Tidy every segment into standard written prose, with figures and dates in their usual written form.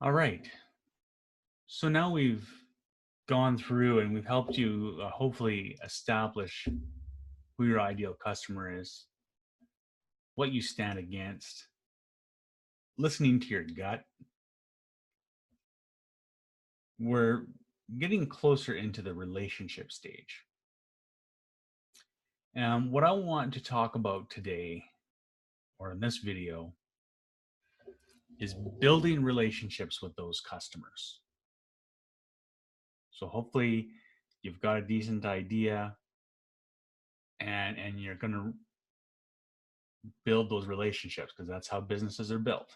All right. So now we've gone through and we've helped you hopefully establish who your ideal customer is, what you stand against, listening to your gut. We're getting closer into the relationship stage. And what I want to talk about today, or in this video, is building relationships with those customers. So hopefully you've got a decent idea and you're going to build those relationships because that's how businesses are built.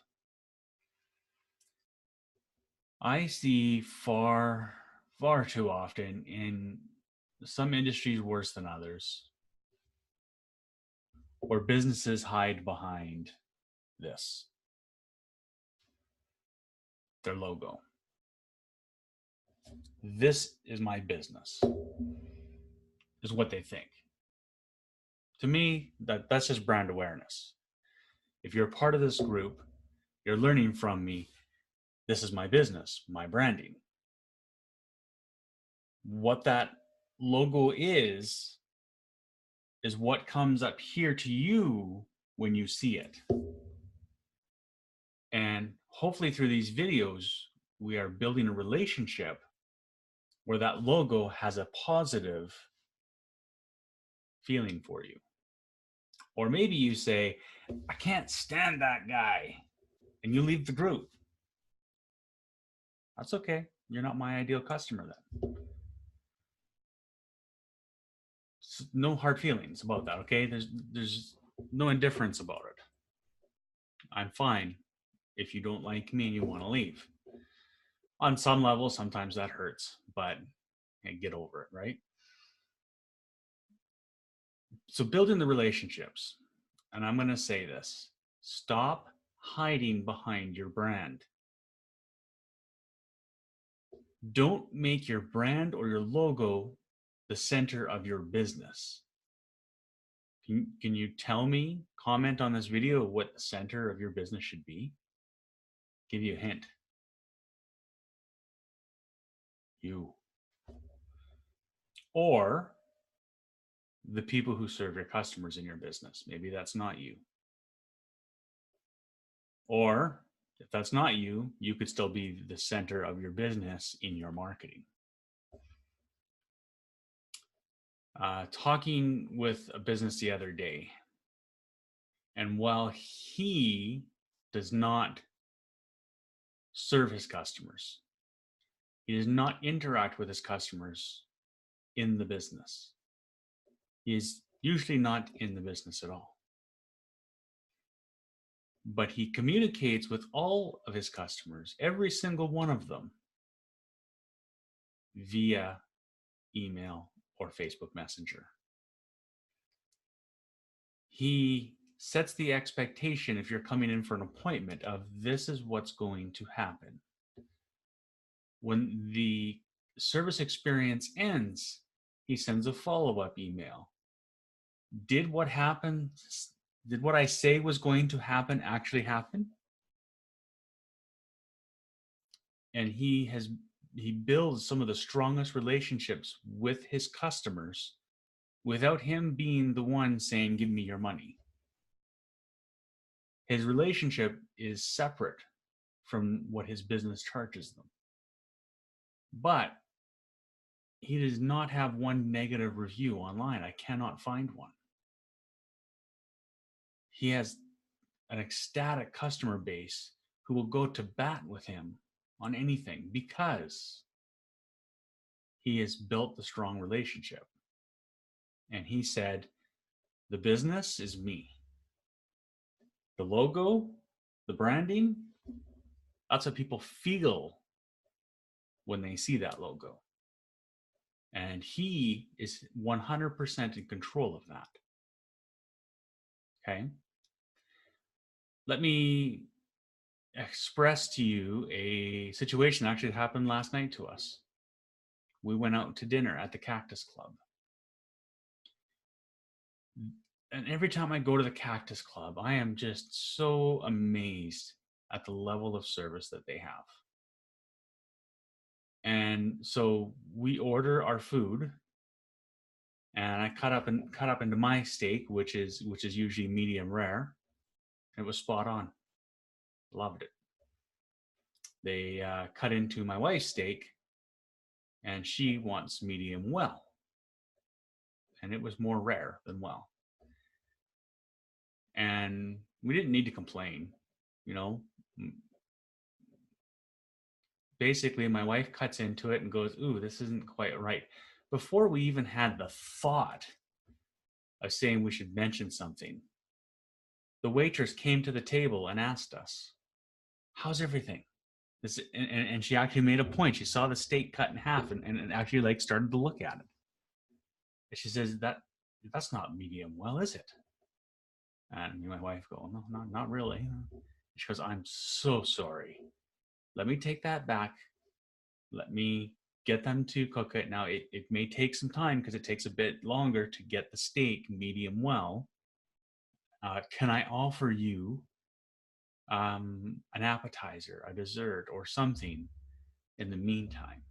I see far too often in some industries worse than others where businesses hide behind this, their logo. This is my business, is what they think. To me, that's just brand awareness. If you're a part of this group, you're learning from me. This is my business, my branding. What that logo is what comes up here to you when you see it. And hopefully through these videos, we are building a relationship where that logo has a positive feeling for you. Or maybe you say, I can't stand that guy, and you leave the group. That's okay. You're not my ideal customer then. No hard feelings about that, okay? There's no indifference about it. I'm fine if you don't like me and you want to leave. On some level, sometimes that hurts, but get over it, right? So building the relationships, and I'm going to say this, stop hiding behind your brand. Don't make your brand or your logo the center of your business. Can you tell me, comment on this video, what the center of your business should be? Give you a hint. You. Or the people who serve your customers in your business. Maybe that's not you. Or if that's not you, you could still be the center of your business in your marketing. Talking with a business the other day, and while he does not serve his customers, he does not interact with his customers in the business. He is usually not in the business at all. But he communicates with all of his customers, every single one of them, via email or Facebook Messenger. He sets the expectation if you're coming in for an appointment of this is what's going to happen. When the service experience ends, he sends a follow-up email. Did what I say was going to happen actually happen? And he builds some of the strongest relationships with his customers without him being the one saying, give me your money. His relationship is separate from what his business charges them. But he does not have one negative review online. I cannot find one. He has an ecstatic customer base who will go to bat with him on anything because he has built the strong relationship. And he said, the business is me. The logo, the branding, that's what people feel when they see that logo. And he is 100% in control of that. Okay? Let me express to you a situation that actually happened last night to us. We went out to dinner at the Cactus Club. And every time I go to the Cactus Club, I am just so amazed at the level of service that they have. And so we order our food, and I cut up into my steak, which is usually medium rare. It was spot on. Loved it. They cut into my wife's steak, and she wants medium well, and it was more rare than well. And we didn't need to complain, you know. Basically, my wife cuts into it and goes, "Ooh, this isn't quite right." Before we even had the thought of saying we should mention something, the waitress came to the table and asked us, "How's everything?" And she actually made a point. She saw the steak cut in half and actually like started to look at it. And she says, that's not medium well, is it? And my wife go, "No, not really." She goes, "I'm so sorry. Let me take that back. Let me get them to cook it. Now, it may take some time because it takes a bit longer to get the steak medium well. Can I offer you an appetizer, a dessert, or something in the meantime?"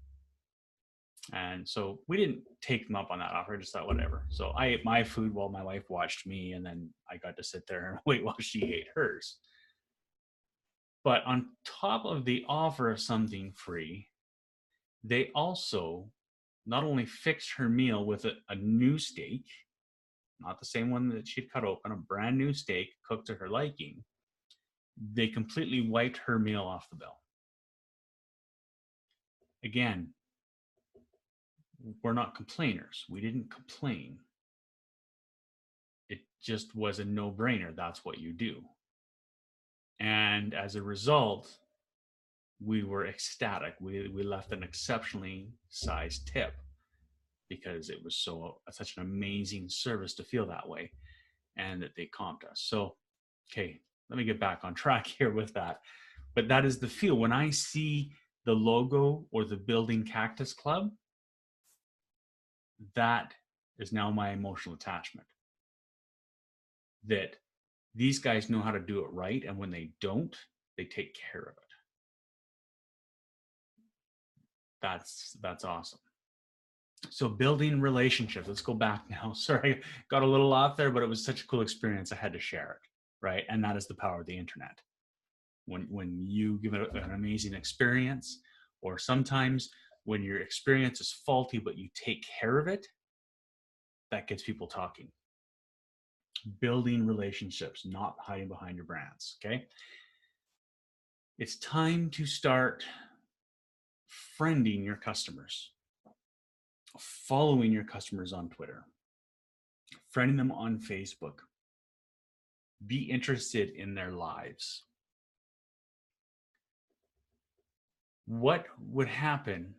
And so we didn't take them up on that offer. I just thought, whatever. So I ate my food while my wife watched me, and then I got to sit there and wait while she ate hers. But on top of the offer of something free, they also not only fixed her meal with a new steak, not the same one that she'd cut open, a brand new steak cooked to her liking, they completely wiped her meal off the bill. Again, we're not complainers. We didn't complain. It just was a no brainer. That's what you do. And as a result, we were ecstatic. We left an exceptionally sized tip because it was such an amazing service to feel that way, and that they comped us. So, okay, let me get back on track here with that. But that is the feel when I see the logo or the Building Cactus Club. That is now my emotional attachment. That these guys know how to do it right, and when they don't, they take care of it. That's awesome. So building relationships. Let's go back now. Sorry, got a little off there, but it was such a cool experience. I had to share it, right? And that is the power of the internet. When you give it an amazing experience, or sometimes when your experience is faulty but you take care of it, that gets people talking. Building relationships, not hiding behind your brands. Okay. It's time to start friending your customers, following your customers on Twitter, friending them on Facebook. Be interested in their lives. What would happen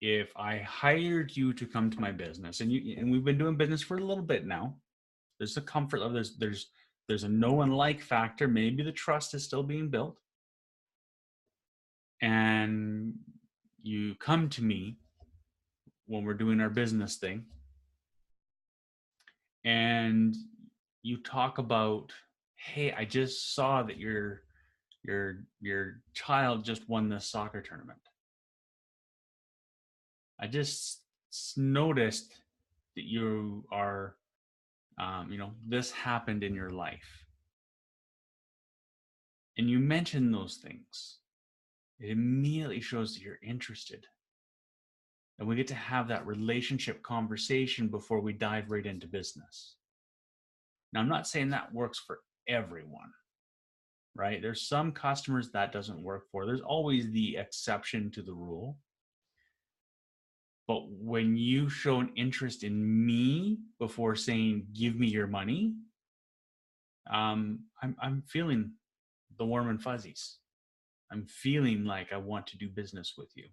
if I hired you to come to my business, and we've been doing business for a little bit now? There's a comfort level. There's a know and like factor. Maybe the trust is still being built, and you come to me when we're doing our business thing, and you talk about, "Hey, I just saw that your child just won this soccer tournament. I just noticed that you are, this happened in your life." And you mention those things, it immediately shows that you're interested. And we get to have that relationship conversation before we dive right into business. Now, I'm not saying that works for everyone, right? There's some customers that doesn't work for. There's always the exception to the rule. But when you show an interest in me before saying, "Give me your money," I'm feeling the warm and fuzzies. I'm feeling like I want to do business with you.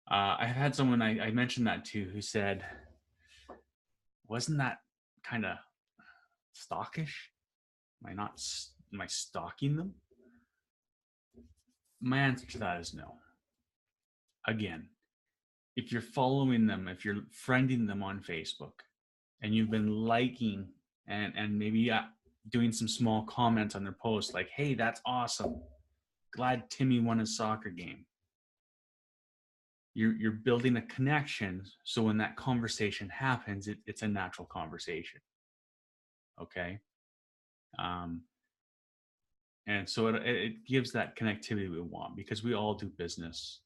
I've had someone I mentioned that to who said, "Wasn't that kind of stalkish? Am I stalking them?" My answer to that is no. Again, if you're following them, if you're friending them on Facebook, and you've been liking and maybe doing some small comments on their post like, hey, that's awesome, glad Timmy won his soccer game. You're building a connection, so when that conversation happens, it's a natural conversation. Okay. And so it gives that connectivity we want, because we all do business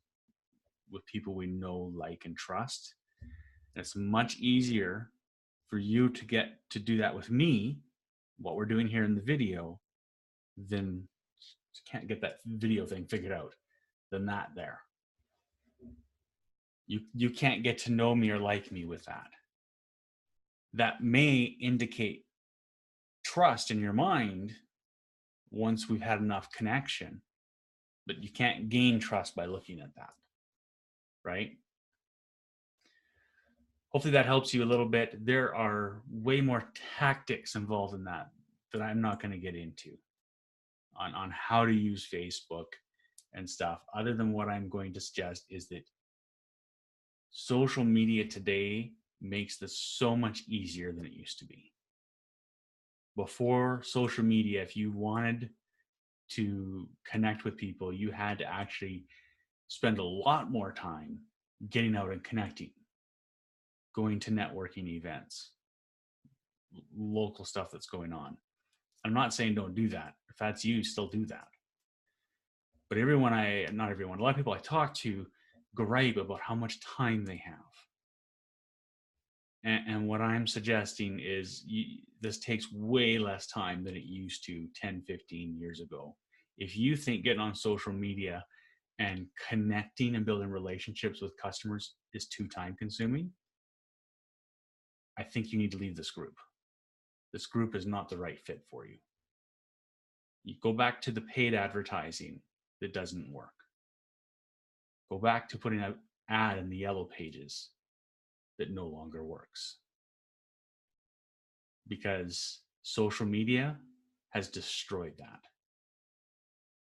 with people we know, like, and trust. And it's much easier for you to get to do that with me, what we're doing here in the video, than can't get that video thing figured out than that there. You can't get to know me or like me with that. That may indicate trust in your mind once we've had enough connection, but you can't gain trust by looking at that, right? Hopefully that helps you a little bit. There are way more tactics involved in that I'm not going to get into on how to use Facebook and stuff, other than what I'm going to suggest is that social media today makes this so much easier than it used to be. Before social media, if you wanted to connect with people, you had to actually spend a lot more time getting out and connecting, going to networking events, local stuff that's going on. I'm not saying don't do that. If that's you, still do that. But not everyone, a lot of people I talk to gripe about how much time they have. And what I'm suggesting is this takes way less time than it used to 10, 15 years ago. If you think getting on social media and connecting and building relationships with customers is too time consuming, I think you need to leave this group. This group is not the right fit for you. You go back to the paid advertising that doesn't work. Go back to putting an ad in the yellow pages that no longer works. Because social media has destroyed that.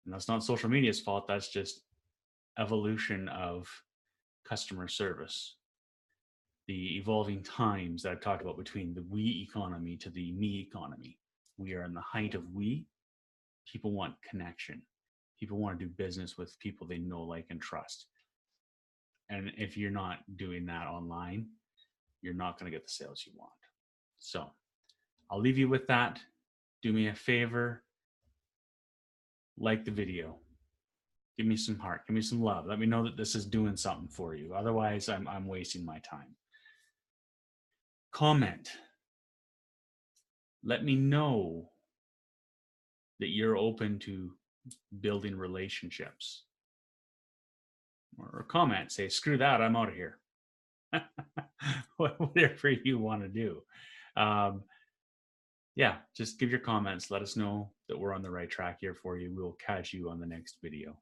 And that's not social media's fault. That's just evolution of customer service. The evolving times that I've talked about between the we economy to the me economy. We are in the height of we. People want connection. People want to do business with people they know, like, and trust. And if you're not doing that online, you're not going to get the sales you want. So I'll leave you with that. Do me a favor, like the video. Give me some heart. Give me some love. Let me know that this is doing something for you. Otherwise, I'm wasting my time. Comment. Let me know that you're open to building relationships. Or comment, say, screw that, I'm out of here. Whatever you want to do. Yeah, just give your comments. Let us know that we're on the right track here for you. We'll catch you on the next video.